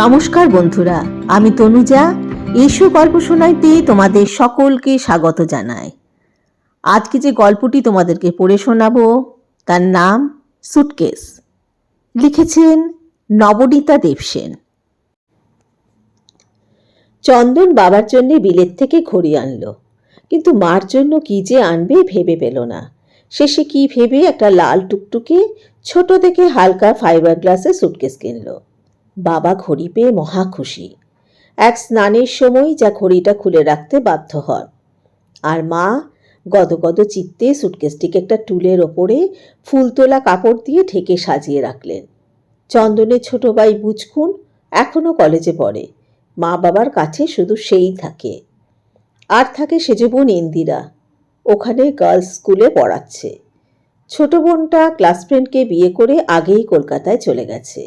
নমস্কার বন্ধুরা, আমি তনুজা। এসো গল্প শোনাইতে তোমাদের সকলকে স্বাগত জানাই। আজকে যে গল্পটি তোমাদেরকে পড়ে শোনাবো তার নাম সুটকেস। লিখেছেন নবনীতা দেবসেন। চন্দন বাবার জন্য বিলেত থেকে ঘড়ি আনলো, কিন্তু মার জন্য কি যে আনবে ভেবে পেল না। শেষে কি ভেবে একটা লাল টুকটুকে ছোট দেখে হালকা ফাইবার গ্লাসে সুটকেস কিনলো। বাবা ঘড়ি পেয়ে মহা খুশি। এক স্নানের সময় যা ঘড়িটা খুলে রাখতে বাধ্য হন। আর মা গদগদ চিত্তে সুটকেসটিকে একটা টুলের ওপরে ফুল তোলা কাপড় দিয়ে ঢেকে সাজিয়ে রাখলেন। চন্দনের ছোট ভাই বুচকুন এখনো কলেজে পড়ে। মা বাবার কাছে শুধু সেই থাকে। আর থাকে সেজ বোন ইন্দিরা, ওখানে গার্লস স্কুলে পড়াচ্ছে। ছোট বোনটা ক্লাস ফ্রেন্ডকে বিয়ে করে আগেই কলকাতায় চলে গেছে।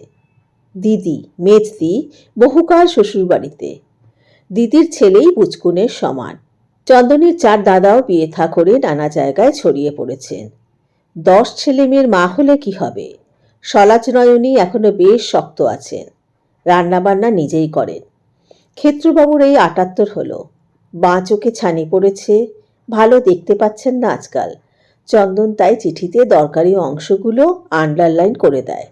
দিদি মেজদি বহুকাল শ্বশুরবাড়িতে। দিদির ছেলেই বুচকুনের সমান। চন্দনের 4 দাদাও বিয়ে থা করে নানা জায়গায় ছড়িয়ে পড়েছেন। 10 ছেলে মেয়ের মা হলে কি হবে। সলাচনয়নী এখনো বেশ শক্ত আছেন, রান্নাবান্না নিজেই করেন। ক্ষেত্রবাবুর এই 78 হলো, বাঁ চোখে ছানি পড়েছে, ভালো দেখতে পাচ্ছেন না আজকাল। চন্দন তাই চিঠিতে দরকারি অংশগুলো আন্ডারলাইন করে দেয়।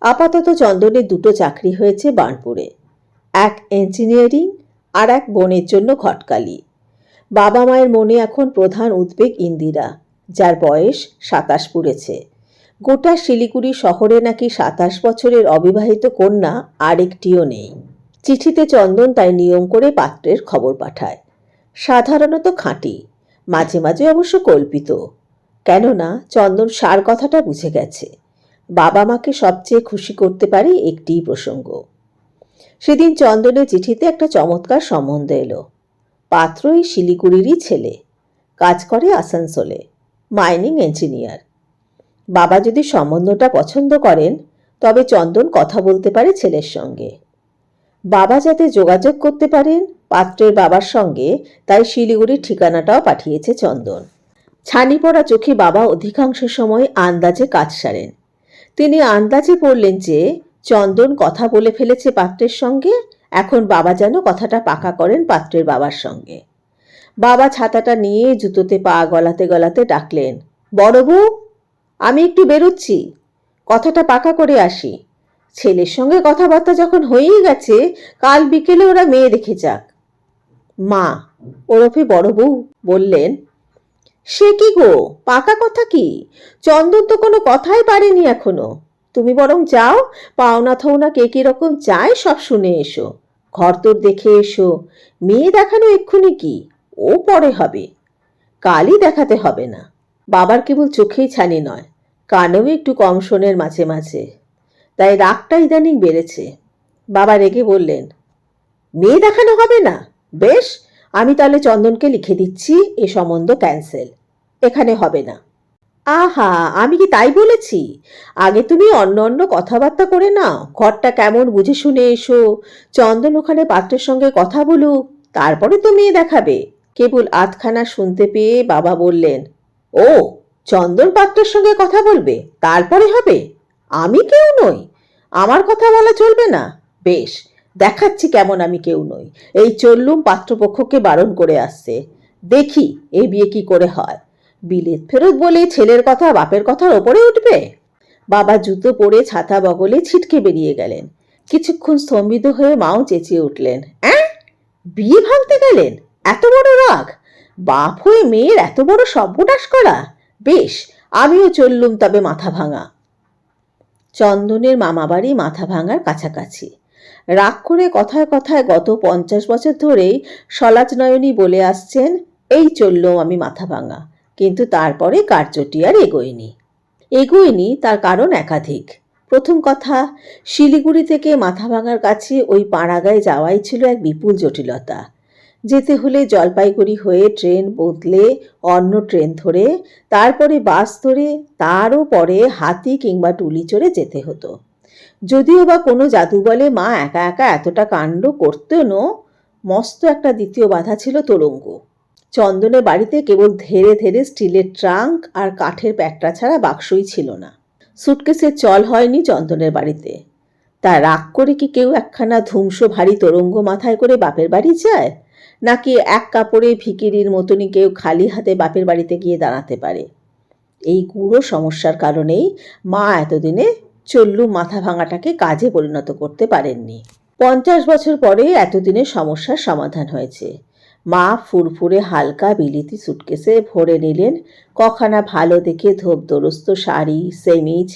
আপাতত চন্দনের 2টো চাকরি হয়েছে বার্নপুরে, এক ইঞ্জিনিয়ারিং আর এক বোনের জন্য ঘটকালি। বাবা মায়ের মনে এখন প্রধান উদ্বেগ ইন্দিরা, যার বয়স 27 পুড়েছে। গোটা শিলিগুড়ি শহরে নাকি 27 বছরের অবিবাহিত কন্যা আরেকটিও নেই। চিঠিতে চন্দন তাই নিয়ম করে পাত্রের খবর পাঠায়। সাধারণত খাঁটি, মাঝে মাঝে অবশ্য কল্পিত। কেননা চন্দন সার কথাটা বুঝে গেছে। বাবা মাকে সবচেয়ে খুশি করতে পারে একটিই প্রসঙ্গ। সেদিন চন্দনের চিঠিতে একটা চমৎকার সম্বন্ধ এলো। পাত্র এই শিলিগুড়িরই ছেলে, কাজ করে আসানসোলে, মাইনিং ইঞ্জিনিয়ার। বাবা যদি সম্বন্ধটা পছন্দ করেন তবে চন্দন কথা বলতে পারে ছেলের সঙ্গে। বাবা যাতে যোগাযোগ করতে পারেন পাত্রের বাবার সঙ্গে, তাই শিলিগুড়ির ঠিকানাটাও পাঠিয়েছে চন্দন। ছানি পড়া চোখে বাবা অধিকাংশ সময় আন্দাজে কাজ সারেন। তিনি আন্দাজে পড়লেন যে চন্দন কথা বলে ফেলেছে পাত্রের সঙ্গে, এখন বাবা যেন কথাটা পাকা করেন পাত্রের বাবার সঙ্গে। বাবা ছাতাটা নিয়ে জুতোতে পা গলাতে গলাতে ডাকলেন, বড় বউ, আমি একটু বেরোচ্ছি, কথাটা পাকা করে আসি। ছেলের সঙ্গে কথাবার্তা যখন হয়েই গেছে, কাল বিকেলে ওরা মেয়ে দেখে যাক। মা ওরফে বড় বউ বললেন, সে কি গো, পাকা কথা কি? চন্দন তো কোনো কথাই পারেনি এখনো। তুমি বরং যাও, পাওনা থাওনা কে কিরকম চায় সব শুনে এসো, ঘর তোর দেখে এসো। মেয়ে দেখানো এক্ষুনি কি, ও পরে হবে, কালই দেখাতে হবে না। বাবার কেবল চোখেই ছানি নয়, কানেও একটু কম শোনের মাঝে মাঝে, তাই রাগটা ইদানিং বেড়েছে। বাবা রেগে বললেন, মেয়ে দেখানো হবে না? বেশ, আমি তাহলে চন্দনকে লিখে দিচ্ছি এ সম্বন্ধ ক্যান্সেল, এখানে হবে না। আহা, আমি কি তাই বলেছি? আগে তুমি অন্য অন্য কথাবার্তা করে নাও, ঘরটা কেমন বুঝে শুনে এসো, চন্দন ওখানে পাত্রের সঙ্গে কথা বলুক, তারপরে তো মেয়ে দেখাবে। কেবল আধখানা শুনতে পেয়ে বাবা বললেন, ও, চন্দন পাত্রের সঙ্গে কথা বলবে, তারপরে হবে? আমি কেউ নই, আমার কথা বলা চলবে না? বেশ, দেখাচ্ছি কেমন আমি কেউ নই। এই চললুম পাত্রপক্ষকে বারণ করে আসছে, দেখি এই বিয়ে কি করে হয়। বিলেত ফেরত বলে ছেলের কথা বাপের কথার ওপরে উঠবে? বাবা জুতো পরে ছাতা বগলে ছিটকে বেরিয়ে গেলেন। কিছুক্ষণ স্তম্ভিত হয়ে মাও চেঁচিয়ে উঠলেন, অ্যাঁ, বিয়ে ভাঙতে গেলেন? এত বড় রাগ! বাপ হয়ে মেয়ের এত বড় সর্বনাশ করা! বেশ, আমিও চললুম তবে মাথা ভাঙা। চন্দনের মামাবাড়ি মাথা ভাঙার কাছাকাছি। রাগ করে কথায় কথায় গত 50 বছর ধরেই সলাচনয়নী বলে আসছেন, এই চললুম আমি মাথা ভাঙা, কিন্তু তারপরে কার্যটি আর এগোয়নি। তার কারণ একাধিক। প্রথম কথা, শিলিগুড়ি থেকে মাথা ভাঙার কাছে ওই পাড়াগায় যাওয়াই ছিল এক বিপুল জটিলতা। যেতে হলে জলপাইগুড়ি হয়ে ট্রেন বদলে অন্য ট্রেন ধরে, তারপরে বাস ধরে, তারও পরে হাতি কিংবা টুলি চড়ে যেতে হতো। যদিও বা কোনো জাদু বলে মা একা একা এতটা কাণ্ড করতেন, মস্ত একটা দ্বিতীয় বাধা ছিল তোরঙ্গ। চন্দনের বাড়িতে কেবল ধীরে ধীরে স্টিলের ট্রাঙ্ক আর কাঠের প্যাকটা ছাড়া বাক্সই ছিল না। সুটকেসের চল হয়নি চন্দনের বাড়িতে। তা রাগ করে কি কেউ একখানা ধুমস ভারী তোরঙ্গ মাথায় করে বাপের বাড়ি যায়, নাকি এক কাপড়ে ভিখিরির মতনই কেউ খালি হাতে বাপের বাড়িতে গিয়ে দাঁড়াতে পারে? এই গুঁড়ো সমস্যার কারণেই মা এতদিনে চল্লু মাথা ভাঙাটাকে কাজে পরিণত করতে পারেননি। 50 বছর পরে এতদিনে সমস্যার সমাধান হয়েছে। মা ফুরফুরে হালকা বিলিতি সুটকেসে ভরে নিলেন কখানা ভালো দেখে ধোপদরস্ত শাড়ি, সেমিজ,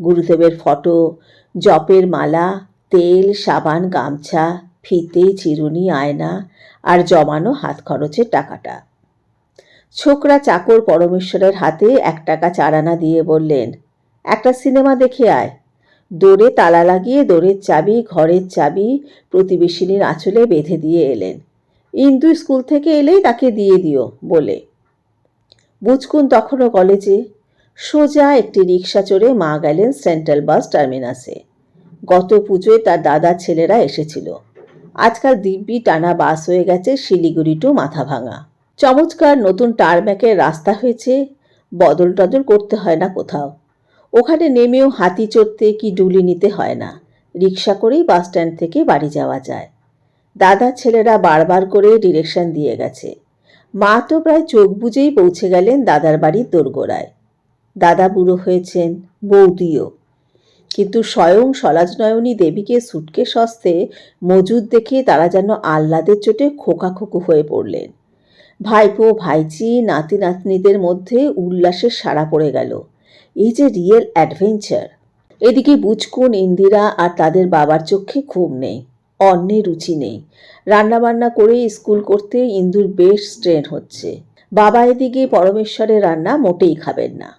গুরুদেবের ফটো, জপের মালা, তেল, সাবান, গামছা, ফিতে, চিরুনি, আয়না আর জমানো হাত খরচের টাকাটা। ছোকরা চাকর পরমেশ্বরের হাতে 1 টাকা 4 আনা দিয়ে বললেন, একটা সিনেমা দেখে আয়। দোরে তালা লাগিয়ে দোরের চাবি, ঘরের চাবি প্রতিবেশিনীর আঁচলে বেঁধে দিয়ে এলেন। ইন্দু স্কুল থেকে এলেই তাকে দিয়ে দিও বলে। বুচকুন তখনও কলেজে। সোজা একটি রিক্সা চড়ে মা গেলেন সেন্ট্রাল বাস টার্মিনাসে। গত পুজোয় তার দাদার ছেলেরা এসেছিল। আজকাল দিব্যি টানা বাস হয়ে গেছে শিলিগুড়ি টু মাথাভাঙা। চমৎকার নতুন টারম্যাকের রাস্তা হয়েছে, বদল টদল করতে হয় না কোথাও। ওখানে নেমেও হাতি চড়তে কি ডুলি নিতে হয় না, রিক্সা করেই বাস স্ট্যান্ড থেকে বাড়ি যাওয়া যায়। দাদার ছেলেরা বারবার করে ডিরেকশন দিয়ে গেছে। মা তো প্রায় চোখ বুজেই পৌঁছে গেলেন দাদার বাড়ির দোরগোড়ায়। দাদা বুড়ো হয়েছেন, বৌদিও, কিন্তু স্বয়ং সলাজনয়নী দেবীকে সুটকেস হস্তে মজুদ দেখে তারা যেন আহ্লাদের চোটে খোকাখোকু হয়ে পড়লেন। ভাইপো ভাইচি নাতি নাতনিদের মধ্যে উল্লাসের সাড়া পড়ে গেল। এই যে রিয়েল অ্যাডভেঞ্চার। এদিকে বুচকুন, ইন্দিরা আর তাদের বাবার চোখে ঘুম নেই, অন্নে রুচি নেই। রান্নাবান্না করে স্কুল করতে ইন্দুর বেশ স্ট্রেন হচ্ছে। বাবা এদিকে পরমেশ্বরের রান্না মোটেই খাবেন না।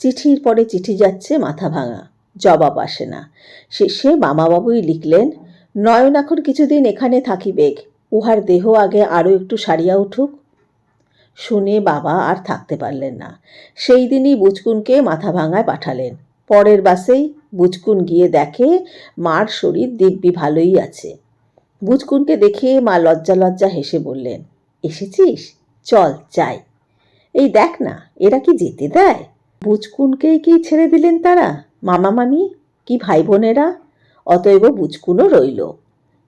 চিঠির পরে চিঠি যাচ্ছে মাথা ভাঙা, জবাব আসে না। শেষে মামাবাবুই লিখলেন, নয়ন এখন কিছুদিন এখানে থাকিবেক, উহার দেহ আগে আরও একটু সারিয়া উঠুক। শুনে বাবা আর থাকতে পারলেন না। সেই দিনই বুচকুনকে মাথা ভাঙায় পাঠালেন। পরের বাসেই বুচকুন গিয়ে দেখে মার শরীর দিব্যি ভালোই আছে। বুচকুনকে দেখে মা লজ্জা লজ্জা হেসে বললেন, এসেছিস, চল যাই। এই দেখ না, এরা কি যেতে দেয়? বুচকুনকেই কি ছেড়ে দিলেন তারা, মামা মামি কি ভাই বোনেরা? অতএব বুচকুনও রইল।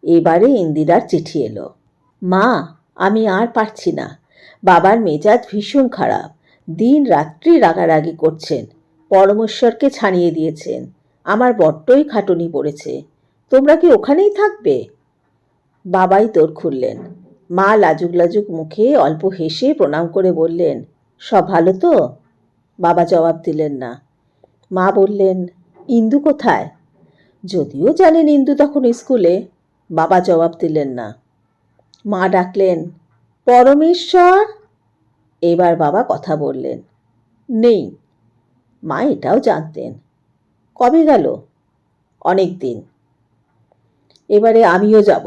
এবারে ইন্দিরার চিঠি এলো। মা, আমি আর পারছি না। বাবার মেজাজ ভীষণ খারাপ, দিন রাত্রি রাগারাগি করছেন, পরমেশ্বরকে ছাড়িয়ে দিয়েছেন। আমার বড্ডই খাটুনি পড়েছে। তোমরা কি ওখানেই থাকবে? বাবাই তোর খুললেন। মা লাজুক লাজুক মুখে অল্প হেসে প্রণাম করে বললেন, সব ভালো তো? বাবা জবাব দিলেন না। মা বললেন, ইন্দু কোথায়? যদিও জানেন ইন্দু তখন স্কুলে। বাবা জবাব দিলেন না। মা ডাকলেন, পরমেশ্বর। এবার বাবা কথা বললেন, নেই। মা এটাও জানতেন। কবে গেল? অনেক দিন। এবারে আমিও যাব।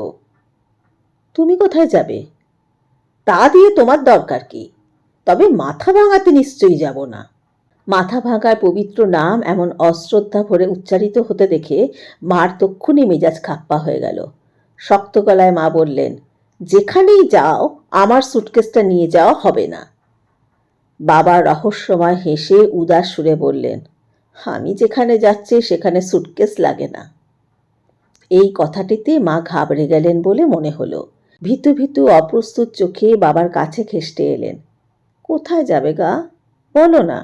তুমি কোথায় যাবে? তা দিয়ে তোমার দরকার কি? তবে মাথা ভাঙাতে নিশ্চয়ই যাব না। মাথা ভাঙার পবিত্র নাম এমন অশ্রদ্ধা ভরে উচ্চারিত হতে দেখে মার তক্ষুনি মেজাজ খাপ্পা হয়ে গেল। শক্ত গলায় মা বললেন, যেখানেই যাও আমার সুটকেসটা নিয়ে যাওয়া হবে না। বাবা রহস্যময় হেসে উদাস সুরে বললেন, আমি যেখানে যাচ্ছি সেখানে সুটকেস লাগে না। এই কথাটিতে মা ঘাবড়ে গেলেন বলে মনে হলো। ভীতু ভীতু অপ্রস্তুত চোখে বাবার কাছে ঘেঁষটে এলেন। কোথায় যাবে গা, বলো না।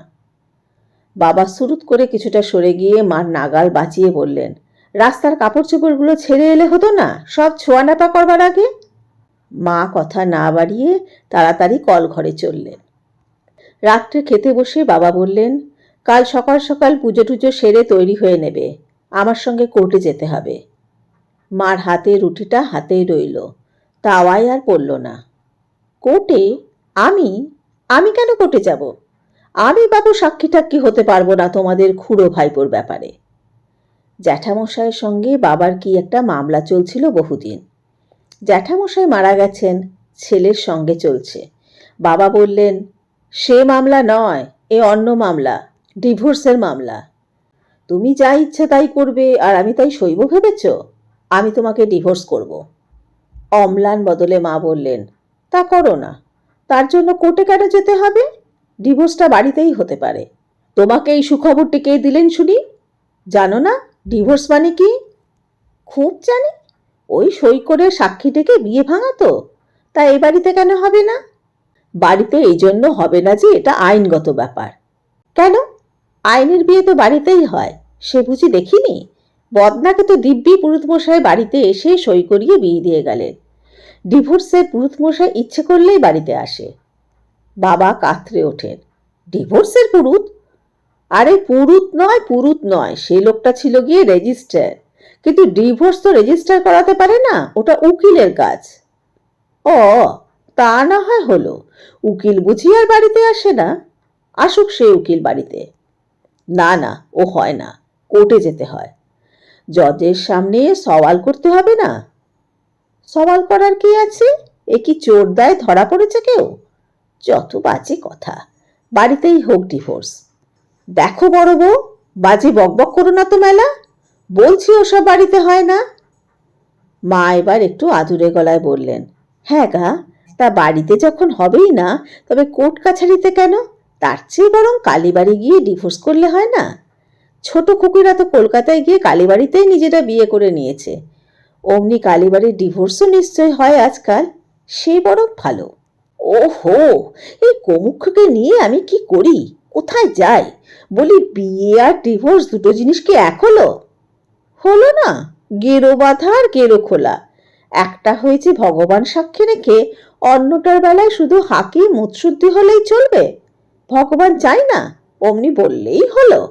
বাবা সুরুত করে কিছুটা সরে গিয়ে মার নাগাল বাঁচিয়ে বললেন, রাস্তার কাপড় চোপড়গুলো ছেড়ে এলে হতো না, সব ছোঁয়া নাপা করবার আগে? মা কথা না বাড়িয়ে তাড়াতাড়ি কল ঘরে চললেন। রাত্রে খেতে বসে বাবা বললেন, কাল সকাল সকাল পুজো টুজো সেরে তৈরি হয়ে নেবে, আমার সঙ্গে কোর্টে যেতে হবে। মার হাতে রুটিটা হাতেই রইল, তাওয়াই আর পড়ল না। কোর্টে? আমি আমি কেন কোর্টে যাব? আমি বাবু সাক্ষী টাক্ষী হতে পারবো না তোমাদের খুড়ো ভাইপোর ব্যাপারে। জ্যাঠামশাইয়ের সঙ্গে বাবার কি একটা মামলা চলছিল বহুদিন। জ্যাঠামশাই মারা গেছেন, ছেলের সঙ্গে চলছে। বাবা বললেন, সে মামলা নয়, এ অন্য মামলা, ডিভোর্সের মামলা। তুমি যা ইচ্ছে তাই করবে আর আমি তাই সইব ভেবেছ? আমি তোমাকে ডিভোর্স করব। অম্লান বদলে মা বললেন, তা করো না, তার জন্য কোর্টে কেন যেতে হবে? ডিভোর্সটা বাড়িতেই হতে পারে। তোমাকে এই সুখবরটি কে দিলেন শুনি? জানো না ডিভোর্স মানে কি? খুব জানি, ওই সই করে সাক্ষী ডেকে বিয়ে ভাঙা তো। তা এই বাড়িতে কেন হবে না? বাড়িতে এই জন্য হবে না যে এটা আইনগত ব্যাপার। কেন? আইনের বিয়ে তো বাড়িতেই হয়, সে বুঝি দেখিনি? বদনাকে তো দিব্যি পুরুতমশাই বাড়িতে এসে সই করিয়ে বিয়ে দিয়ে গেলেন। ডিভোর্সের পুরুতমশাই ইচ্ছে করলেই বাড়িতে আসে। বাবা কাতরে ওঠেন। ডিভোর্সের পুরুত? আরে পুরুত নয়, সে লোকটা ছিল গিয়ে রেজিস্ট্রার। কিন্তু ডিভোর্স তো রেজিস্টার করাতে পারে না, ওটা উকিলের কাজ। ও, তা না হয় হলো। উকিল বুঝি আর বাড়িতে আসে না? আসুক সে উকিল বাড়িতে। না না, ও হয় না, কোর্টে যেতে হয়। জজের সামনে সওয়াল করতে হবে না? সওয়াল করার কি আছে? এ কি চোর দায় ধরা পড়েছে কেউ? যত বাজে কথা। বাড়িতেই হোক ডিভোর্স। দেখো বড় বউ, বাজে বকবক করো না তো মেলা। বলছি ওসব বাড়িতে হয় না। মা এবার একটু আদুরে গলায় বললেন, হ্যাঁ গা, তা বাড়িতে যখন হবেই না, তবে কোর্ট কাছারিতে কেন? তার চেয়ে বরং কালীবাড়ি গিয়ে ডিভোর্স করলে হয় না? ছোট খুকিরা তো কলকাতায় গিয়ে কালীবাড়িতেই নিজেরা বিয়ে করে নিয়েছে। অমনি কালীবাড়ির ডিভোর্সও নিশ্চয় হয় আজকাল, সে বরং ভালো। ওহো, এই কমুক্ষকে নিয়ে আমি কি করি, কোথায় যাই? বলি, বিয়ে আর ডিভোর্স দুটো জিনিস কি এক হলো? হলো না, গেরো বাঁধা আর গেরো খোলা। একটা হয়েছে ভগবান সাক্ষী রেখে, অন্যটার বেলায় শুধু হাঁকি মুৎশুদ্ধি হলেই চলবে? ভগবান চাই না, অমনি বললেই হলো।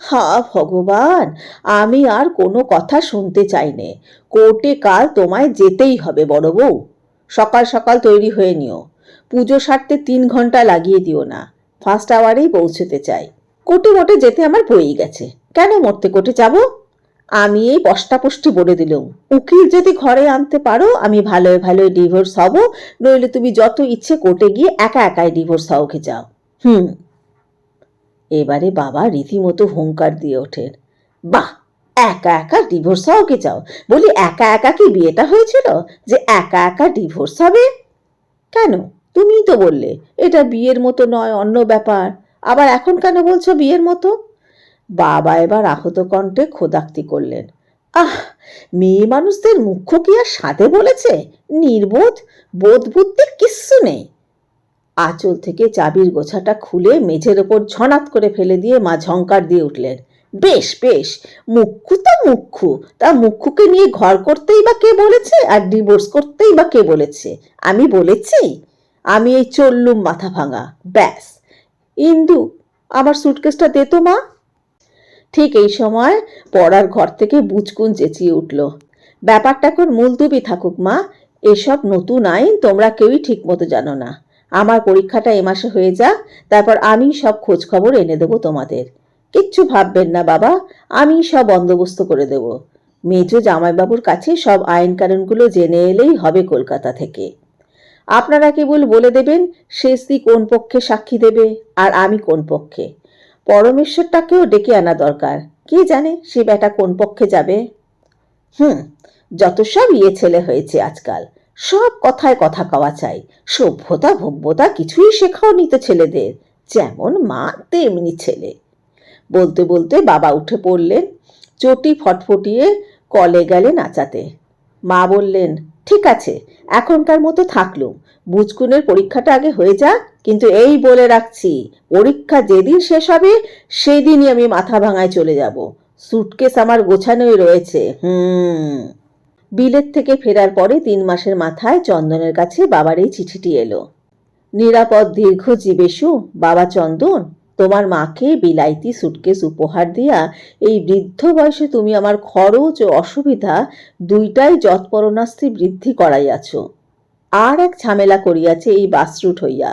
হা ভগবান, আমি আর কোনো কথা শুনতে চাই নে। কোর্টে কাল তোমায় যেতেই হবে বড় বউ। সকাল সকাল তৈরি হয়ে নিও। পুজো সারতে 3 ঘন্টা লাগিয়ে দিও না। ফার্স্ট আওয়ারেই পৌঁছতে চাই। কোর্টে মোটে যেতে আমার বয়েই গেছে। কেন মরতে কোর্টে যাব? আমি এই পষ্টাপষ্টি বলে দিলুম, উকিল যদি ঘরে আনতে পারো আমি ভালোই ভালোই ডিভোর্স হব, নইলে তুমি যত ইচ্ছে কোর্টে গিয়ে একা একাই ডিভোর্স হওকে যাও। এবারে বাবা রীতিমতো হুঙ্কার দিয়ে ওঠেন। বাহ, একা একা ডিভোর্স হওকে চাও? বলি, একা একা কি বিয়েটা হয়েছিল যে একা একা ডিভোর্স হবে? কেন? তুমিই তো বললে এটা বিয়ের মতো নয়, অন্য ব্যাপার। আবার এখন কেন বলছো বিয়ের মতো? বাবা এবার আহত কণ্ঠে খোদাক্তি করলেন। আহ, মেয়ে মানুষদের মুখ্য কি আর সাধে বলেছে? নির্বোধ, বোধ বুদ্ধি কিচ্ছু নেই। আঁচল থেকে চাবির গোছাটা খুলে মেঝের ওপর ঝনাত করে ফেলে দিয়ে মা ঝংকার দিয়ে উঠলেন। বেশ বেশ, মুখ্যু তো মুখ্যু, তা মুখ্যুকে নিয়ে ঘর করতেই বা কে বলেছে, আর ডিভোর্স করতেই বা কে বলেছে? আমি বলেছি? আমি এই চললুম মাথা ভাঙা, ব্যাস। ইন্দু, আমার সুটকেসটা দে তো মা। ঠিক এই সময় পড়ার ঘর থেকে বুচকুন চেঁচিয়ে উঠল, ব্যাপারটা এখন মুলতুবি থাকুক মা, এসব নতুন আইন তোমরা কেউই ঠিক মতো জানো না। আমার পরীক্ষাটা এ মাসে হয়ে যাক, তারপর আমি সব খোঁজ খবর এনে দেবো তোমাদের। কিচ্ছু ভাববেন না বাবা, আমি সব বন্দোবস্ত করে দেব। মেজো জামাইবাবুর কাছে সব আইন কানুনগুলো জেনে এলেই হবে কলকাতা থেকে। আপনারা কেবল বলে দেবেন শেষদি কোন পক্ষে সাক্ষী দেবে আর আমি কোন পক্ষে। পরমেশ্বরটাকেও ডেকে আনা দরকার, কে জানে সে বেটা কোন পক্ষে যাবে। যত সব ছেলে হয়েছে আজকাল, সব কথায় কথা কওয়া চাই। সভ্যতা ভব্যতা কিছুই শেখাও নিতে ছেলেদের, যেমন মা তেমনি ছেলে। বলতে বলতে বাবা উঠে পড়লেন, চটি ফটফটিয়ে কলে গেলে নাচাতে। মা বললেন, ঠিক আছে, এখনকার মতো থাকলুম, বুচকুনের পরীক্ষাটা আগে হয়ে যাক। কিন্তু এই বলে রাখছি, পরীক্ষা যেদিন শেষ হবে সেদিনই আমি মাথা ভাঙায় চলে যাব। সুটকেস আমার গোছানোই রয়েছে। বিলেত থেকে ফেরার পরে 3 মাসের মাথায় চন্দনের কাছে বাবার এই চিঠিটি এলো। নিরাপদ দীর্ঘ জীবেশু বাবা চন্দন, তোমার মাকে বিলাইতি সুটকেস উপহার দিয়া এই বৃদ্ধ বয়সে তুমি আমার খরচ ও অসুবিধা দুইটাই যৎপরণাস্তি বৃদ্ধি করাইয়াছ। আর এক ঝামেলা করিয়াছে এই বাসরুট হইয়া।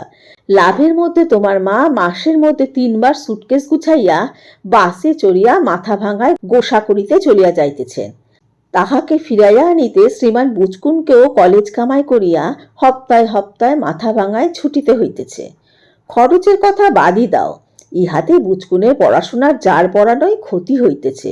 লাভের মধ্যে তোমার মা মাসের মধ্যে 3 বার সুটকেস গুছাইয়া বাসে চড়িয়া মাথা ভাঙায় গোসা করিতে চলিয়া যাইতেছেন। তাহাকে ফিরাইয়া আনিতে শ্রীমান বুচকুনকেও কলেজ কামাই করিয়া হপ্তায় হপ্তায় মাথা ভাঙায় ছুটিতে হইতেছে। খরচের কথা বাদই দাও, ইহাতে বুচকুনের পড়াশোনার জার পড়ানোই ক্ষতি হইতেছে।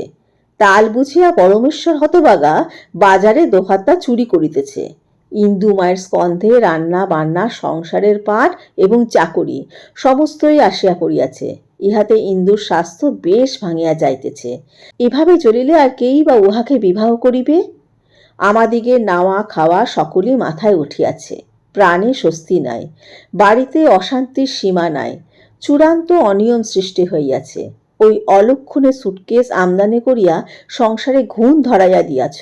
তাল বুঝিয়া পরমেশ্বর হতবাগা বাজারে দোহাত্তা চুরি করিতেছে। ইন্দু মায়ের স্কন্ধে রান্না বান্না, সংসারের পাট এবং চাকরি সমস্তই আসিয়া পড়িয়াছে। ইহাতে ইন্দুর স্বাস্থ্য বেশ ভাঙিয়া যাইতেছে। এভাবে চলিলে আর কেই বা উহাকে বিবাহ করিবে? আমাদিগে নাওয়া খাওয়া সকলই মাথায় উঠিয়াছে। প্রাণে স্বস্তি নাই, বাড়িতে অশান্তির সীমা নাই, চূড়ান্ত অনিয়ম সৃষ্টি হইয়াছে। ওই অলক্ষণে সুটকেস আমদানি করিয়া সংসারে ঘুণ ধরাইয়া দিয়াছ।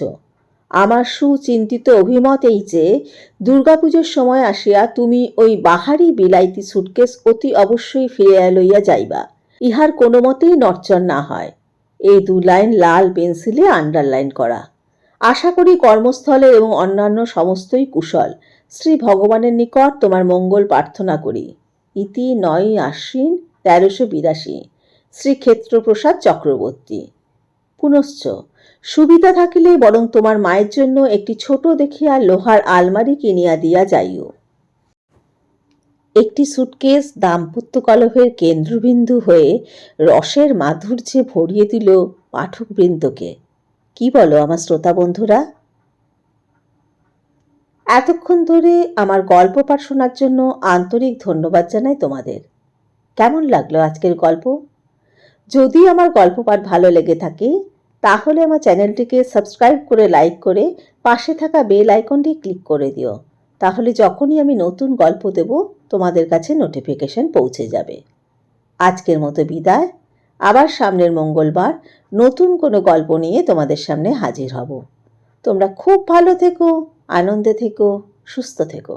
আমার সুচিন্তিত অভিমত এই যে দুর্গাপুজোর সময় আসিয়া তুমি ওই বাহারি বিলাইতি সুটকেস অতি অবশ্যই ফিরিয়া লইয়া যাইবা, ইহার কোনো মতেই নড়চড় না হয়। এই 2 লাইন লাল পেন্সিলে আন্ডারলাইন করা। আশা করি কর্মস্থলে এবং অন্যান্য সমস্তই কুশল। শ্রী ভগবানের নিকট তোমার মঙ্গল প্রার্থনা করি। ইতি 9 আশ্বিন 1382। শ্রী ক্ষেত্রপ্রসাদ চক্রবর্তী। পুনশ্চ সুবিধা থাকিলে বরং তোমার মায়ের জন্য একটি ছোট দেখিয়া লোহার আলমারি কিনিয়া দিয়া যাইও। একটি সুটকেস দাম্পত্য কলহের কেন্দ্রবিন্দু হয়ে রসের মাধুর্যে ভরিয়ে দিল পাঠকবৃন্দকে। কি বলো আমার শ্রোতা বন্ধুরা? এতক্ষণ ধরে আমার গল্প পাঠ শোনার জন্য আন্তরিক ধন্যবাদ জানাই তোমাদের। কেমন লাগলো আজকের গল্প? যদি আমার গল্প পাঠ ভালো লেগে থাকে তাহলে আমার চ্যানেলটিকে সাবস্ক্রাইব করে লাইক করে পাশে থাকা বেল আইকনটি ক্লিক করে দিও। তাহলে যখনই আমি নতুন গল্প দেব তোমাদের কাছে নোটিফিকেশন পৌঁছে যাবে। আজকের মতো বিদায়। আবার সামনের মঙ্গলবার নতুন কোনো গল্প নিয়ে তোমাদের সামনে হাজির হব। তোমরা খুব ভালো থেকো, আনন্দে থেকো, সুস্থ থেকো।